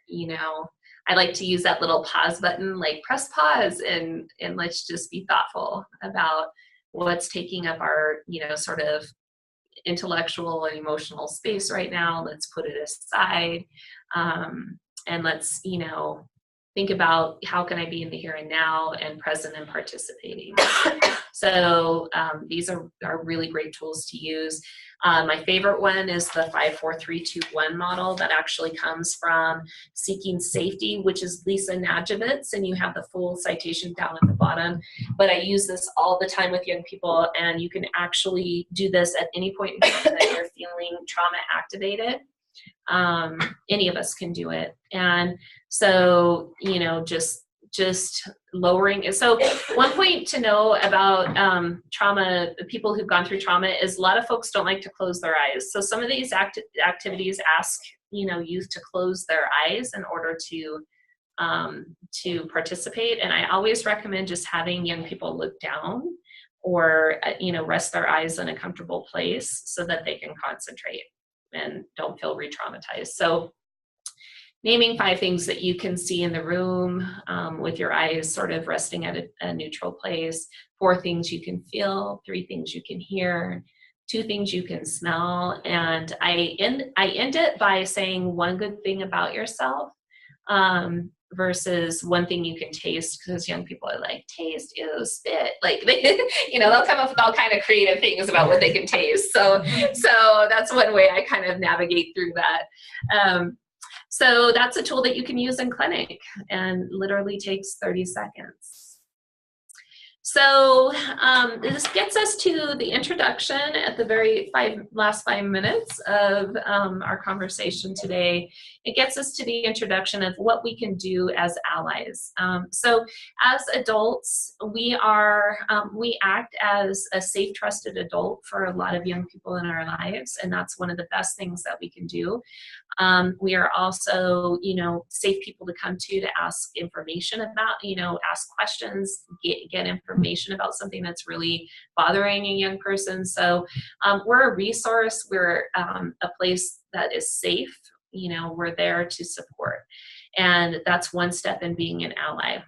I like to use that little pause button, like press pause and let's just be thoughtful about what's taking up our, sort of intellectual and emotional space right now. Let's put it aside. And let's, think about how can I be in the here and now and present and participating. So these are really great tools to use. My favorite one is the 5-4-3-2-1 model that actually comes from Seeking Safety, which is Lisa Najovitz, and you have the full citation down at the bottom. But I use this all the time with young people, and you can actually do this at any point in time that you're feeling trauma activated. Any of us can do it. And so, just lowering. So one point to know about trauma, people who've gone through trauma, is a lot of folks don't like to close their eyes. So some of these activities ask, youth to close their eyes in order to participate. And I always recommend just having young people look down or, rest their eyes in a comfortable place so that they can concentrate and don't feel re-traumatized. So naming 5 things that you can see in the room with your eyes sort of resting at a neutral place, 4 things you can feel, 3 things you can hear, 2 things you can smell. And I end it by saying 1 good thing about yourself versus 1 thing you can taste, because young people are like, taste, ew, spit. Like, they'll come up with all kind of creative things about what they can taste. So that's one way I kind of navigate through that. So that's a tool that you can use in clinic and literally takes 30 seconds. So this gets us to the introduction at the very last 5 minutes of our conversation today. It gets us to the introduction of what we can do as allies. So as adults, we act as a safe, trusted adult for a lot of young people in our lives, and that's one of the best things that we can do. We are also, safe people to come to ask information about, ask questions, get information about something that's really bothering a young person. So we're a resource. We're a place that is safe. We're there to support. And that's one step in being an ally.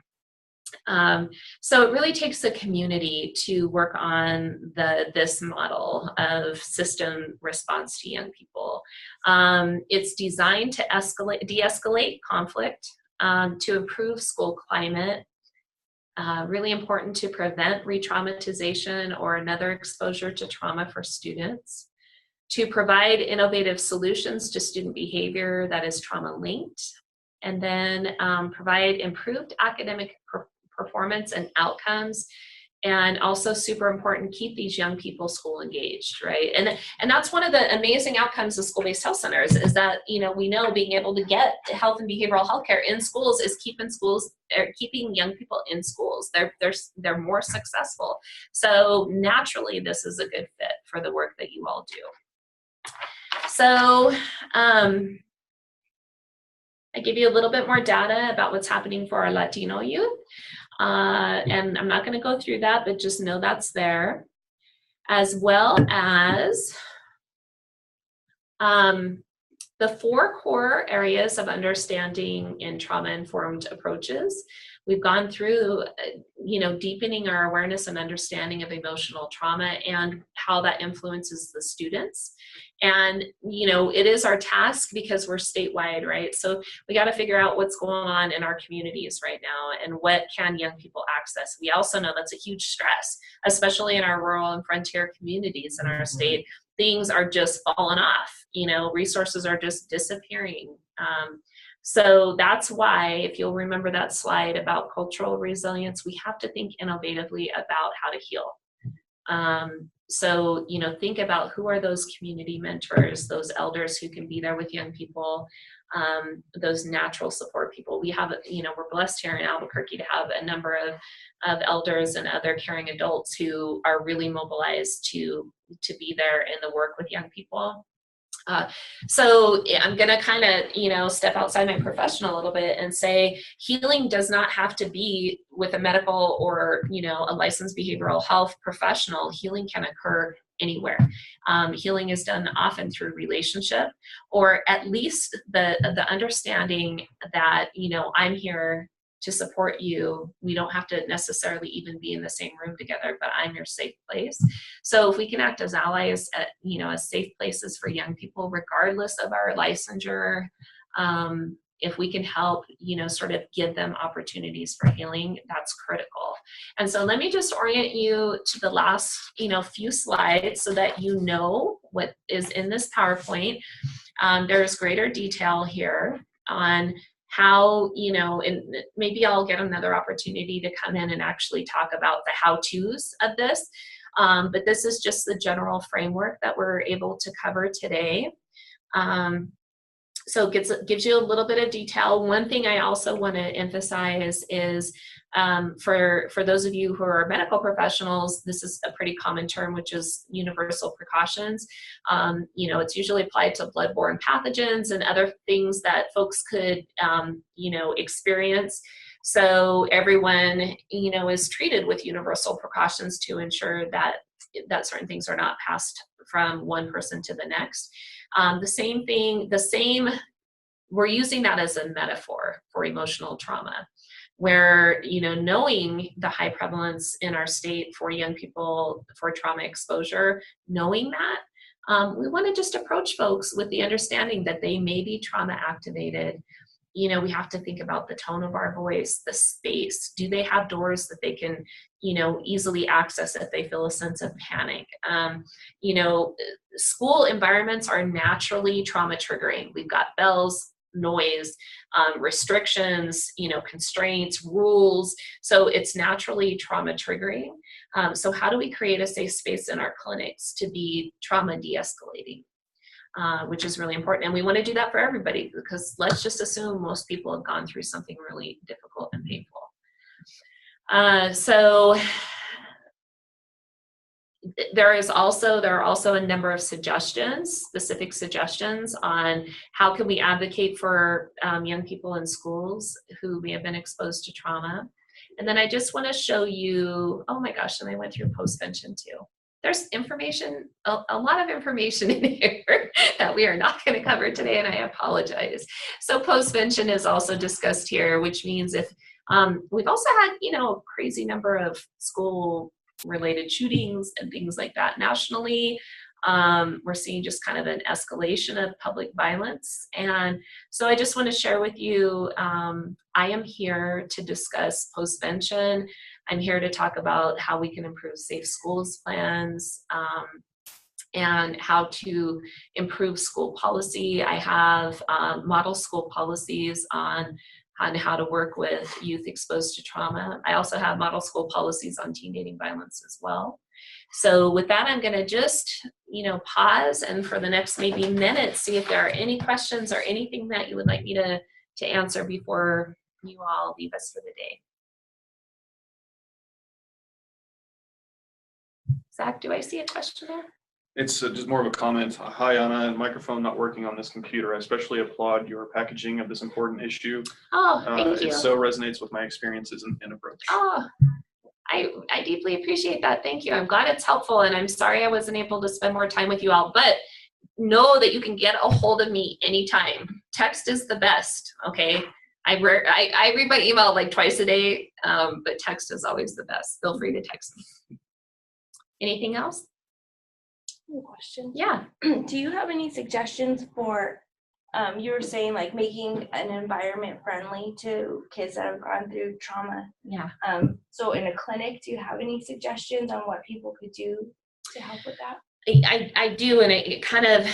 So it really takes the community to work on this model of system response to young people. It's designed to de-escalate conflict, to improve school climate, really important to prevent re-traumatization or another exposure to trauma for students, to provide innovative solutions to student behavior that is trauma-linked, and then provide improved academic performance and outcomes, and also super important, keep these young people school engaged, right? And that's one of the amazing outcomes of school-based health centers is that, we know being able to get health and behavioral health care in schools is keeping young people in schools. They're more successful. So naturally, this is a good fit for the work that you all do. So I give you a little bit more data about what's happening for our Latino youth. And I'm not going to go through that, but just know that's there, as well as the 4 core areas of understanding in trauma-informed approaches. We've gone through, deepening our awareness and understanding of emotional trauma and how that influences the students. And, it is our task because we're statewide, right? So we got to figure out what's going on in our communities right now and what can young people access. We also know that's a huge stress, especially in our rural and frontier communities in our state. Things are just falling off, resources are just disappearing. So that's why, if you'll remember that slide about cultural resilience, we have to think innovatively about how to heal. So, think about who are those community mentors, those elders who can be there with young people, those natural support people. We have, we're blessed here in Albuquerque to have a number of elders and other caring adults who are really mobilized to be there in the work with young people. So I'm going to kind of, step outside my profession a little bit and say healing does not have to be with a medical or, a licensed behavioral health professional. Healing can occur anywhere. Healing is done often through relationship, or at least the understanding that, I'm here to support you. We don't have to necessarily even be in the same room together, but I'm your safe place. So if we can act as allies at, as safe places for young people, regardless of our licensure, if we can help, sort of give them opportunities for healing, that's critical. And so let me just orient you to the last, few slides so that you know what is in this PowerPoint. There's greater detail here on how, and maybe I'll get another opportunity to come in and actually talk about the how-tos of this. But this is just the general framework that we're able to cover today. So it gives you a little bit of detail. One thing I also want to emphasize is for those of you who are medical professionals, this is a pretty common term, which is universal precautions. It's usually applied to bloodborne pathogens and other things that folks could, experience. So everyone, is treated with universal precautions to ensure that certain things are not passed from one person to the next. We're using that as a metaphor for emotional trauma, where, knowing the high prevalence in our state for young people for trauma exposure, knowing that, we want to just approach folks with the understanding that they may be trauma activated. We have to think about the tone of our voice, the space. Do they have doors that they can, easily access if they feel a sense of panic? School environments are naturally trauma triggering. We've got bells, noise, restrictions, constraints, rules. So it's naturally trauma triggering. So how do we create a safe space in our clinics to be trauma de-escalating? Which is really important. And we want to do that for everybody, because let's just assume most people have gone through something really difficult and painful. So there are also a number of specific suggestions on how can we advocate for young people in schools who may have been exposed to trauma. And then I just want to show you, oh my gosh, and I went through postvention too. There's information, a lot of information in here that we are not going to cover today, and I apologize. So postvention is also discussed here, which means if we've also had, a crazy number of school-related shootings and things like that nationally. We're seeing just kind of an escalation of public violence. And so I just want to share with you, I am here to discuss postvention. I'm here to talk about how we can improve safe schools plans and how to improve school policy. I have model school policies on how to work with youth exposed to trauma. I also have model school policies on teen dating violence as well. So with that, I'm going to just, pause and for the next maybe minute, see if there are any questions or anything that you would like me to answer before you all leave us for the day. Zach, do I see a question there? It's just more of a comment. Hi, Anna, microphone not working on this computer. I especially applaud your packaging of this important issue. Oh, thank you. It so resonates with my experiences and approach. Oh, I deeply appreciate that. Thank you. I'm glad it's helpful, and I'm sorry I wasn't able to spend more time with you all, but know that you can get a hold of me anytime. Text is the best, okay? I read my email like twice a day, but text is always the best. Feel free to text me. Anything else? Question. Yeah. Do you have any suggestions for, you were saying like making an environment friendly to kids that have gone through trauma? Yeah. So in a clinic, do you have any suggestions on what people could do to help with that? I do, and it kind of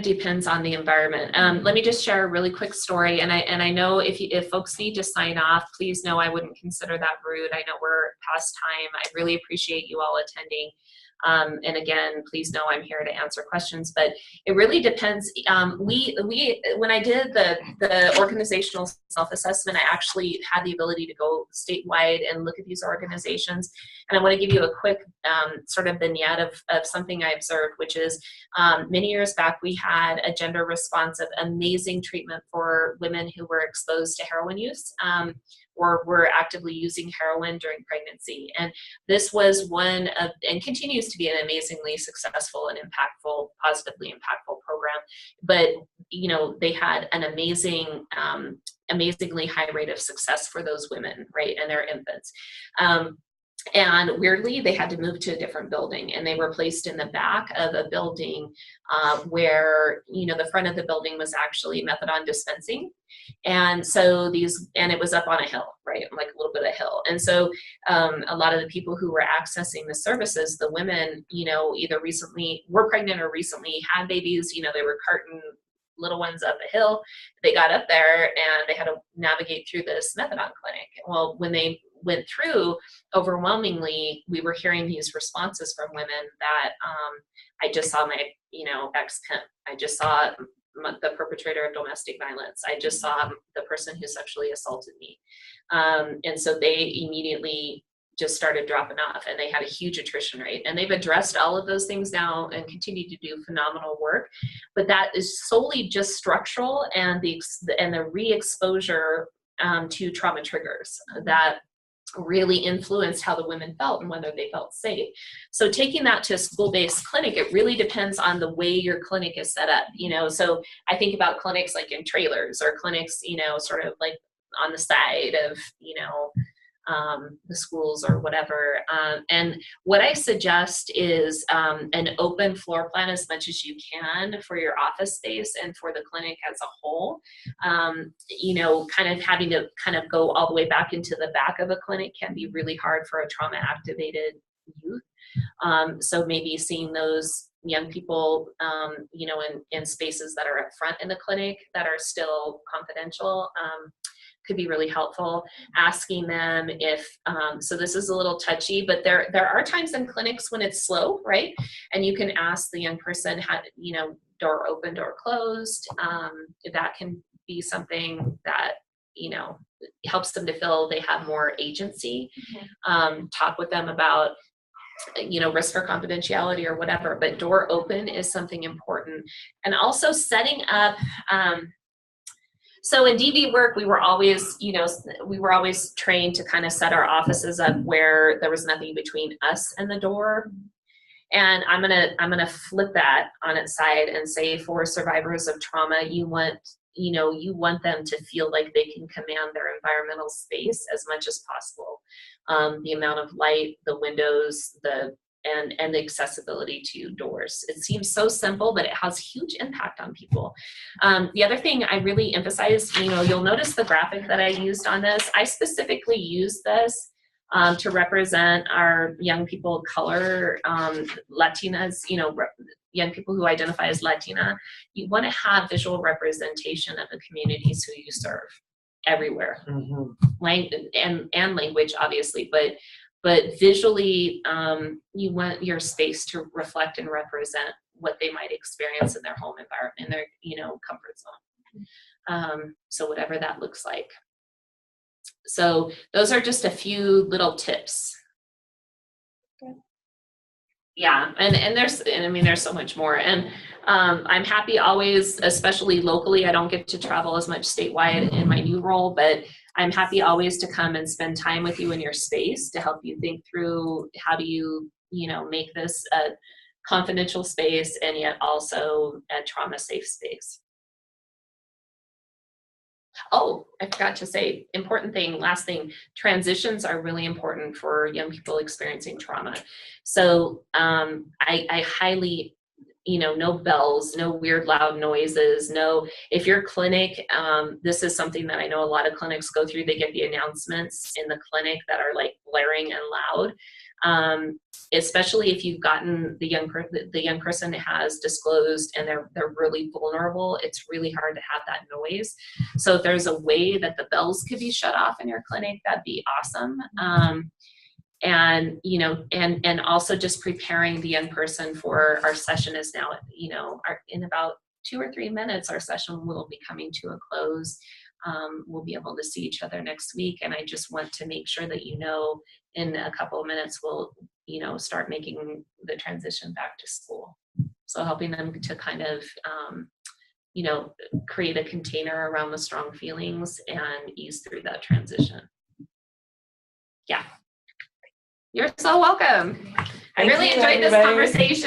depends on the environment. Let me just share a really quick story, and I know if folks need to sign off, please know I wouldn't consider that rude. I know we're past time. I really appreciate you all attending. And again, please know I'm here to answer questions, but it really depends. When I did the organizational self-assessment, I actually had the ability to go statewide and look at these organizations. And I want to give you a quick sort of vignette of something I observed, which is many years back, we had a gender responsive, amazing treatment for women who were exposed to heroin use. Or were actively using heroin during pregnancy. And this was one of, and continues to be, an amazingly successful and impactful, positively impactful program. But, they had an amazingly high rate of success for those women, right, and their infants. And weirdly, they had to move to a different building, and they were placed in the back of a building where, the front of the building was actually methadone dispensing. And so and it was up on a hill, right? Like a little bit of a hill. And so a lot of the people who were accessing the services, the women, either recently were pregnant or recently had babies, they were carting little ones up a hill. They got up there and they had to navigate through this methadone clinic. Well, when they went through, overwhelmingly, we were hearing these responses from women that I just saw my, ex-pimp. I just saw the perpetrator of domestic violence. I just saw the person who sexually assaulted me. And so they immediately just started dropping off, and they had a huge attrition rate, and they've addressed all of those things now and continue to do phenomenal work. But that is solely just structural and the re-exposure to trauma triggers that really influenced how the women felt and whether they felt safe. So taking that to a school-based clinic, it really depends on the way your clinic is set up, you know. So I think about clinics like in trailers, or clinics, you know, sort of like on the side of, you know, the schools or whatever. And what I suggest is an open floor plan as much as you can for your office space and for the clinic as a whole. You know, kind of having to kind of go all the way back into the back of a clinic can be really hard for a trauma activated youth. So maybe seeing those young people, you know, in spaces that are up front in the clinic that are still confidential, could be really helpful. Asking them if, so this is a little touchy, but there are times in clinics when it's slow, right? And you can ask the young person, how, you know, door open, door closed. That can be something that, you know, helps them to feel they have more agency. Talk with them about, you know, risk for confidentiality or whatever, but door open is something important. And also setting up, so in DV work, we were always, you know, we were always trained to kind of set our offices up where there was nothing between us and the door. And I'm gonna flip that on its side and say, for survivors of trauma, you want them to feel like they can command their environmental space as much as possible. The amount of light, the windows, and the accessibility to doors. It seems so simple, but it has huge impact on people. The other thing I really emphasize, you know, you'll notice the graphic that I used on this. I specifically used this to represent our young people of color, Latinas, you know, young people who identify as Latina. You want to have visual representation of the communities who you serve everywhere. And language, obviously, but visually, you want your space to reflect and represent what they might experience in their home environment, in their, you know, comfort zone. So whatever that looks like. So those are just a few little tips. Okay. Yeah, and I mean, there's so much more. And I'm happy always, especially locally, I don't get to travel as much statewide in my new role, but I'm happy always to come and spend time with you in your space to help you think through how do you, you know, make this a confidential space and yet also a trauma safe space. Oh, I forgot to say, important thing, last thing, transitions are really important for young people experiencing trauma. So I highly, you know, no bells, no weird loud noises, no, if your clinic, this is something that I know a lot of clinics go through, they get the announcements in the clinic that are like blaring and loud. Especially if you've gotten the young person has disclosed and they're really vulnerable, it's really hard to have that noise. So if there's a way that the bells could be shut off in your clinic, that'd be awesome. And, you know, and also just preparing the young person for our session is now, you know, in about 2 or 3 minutes, our session will be coming to a close. We'll be able to see each other next week. And I just want to make sure that, you know, in a couple of minutes, we'll, you know, start making the transition back to school. So helping them to kind of, you know, create a container around the strong feelings and ease through that transition. Yeah. You're so welcome. I really enjoyed this conversation.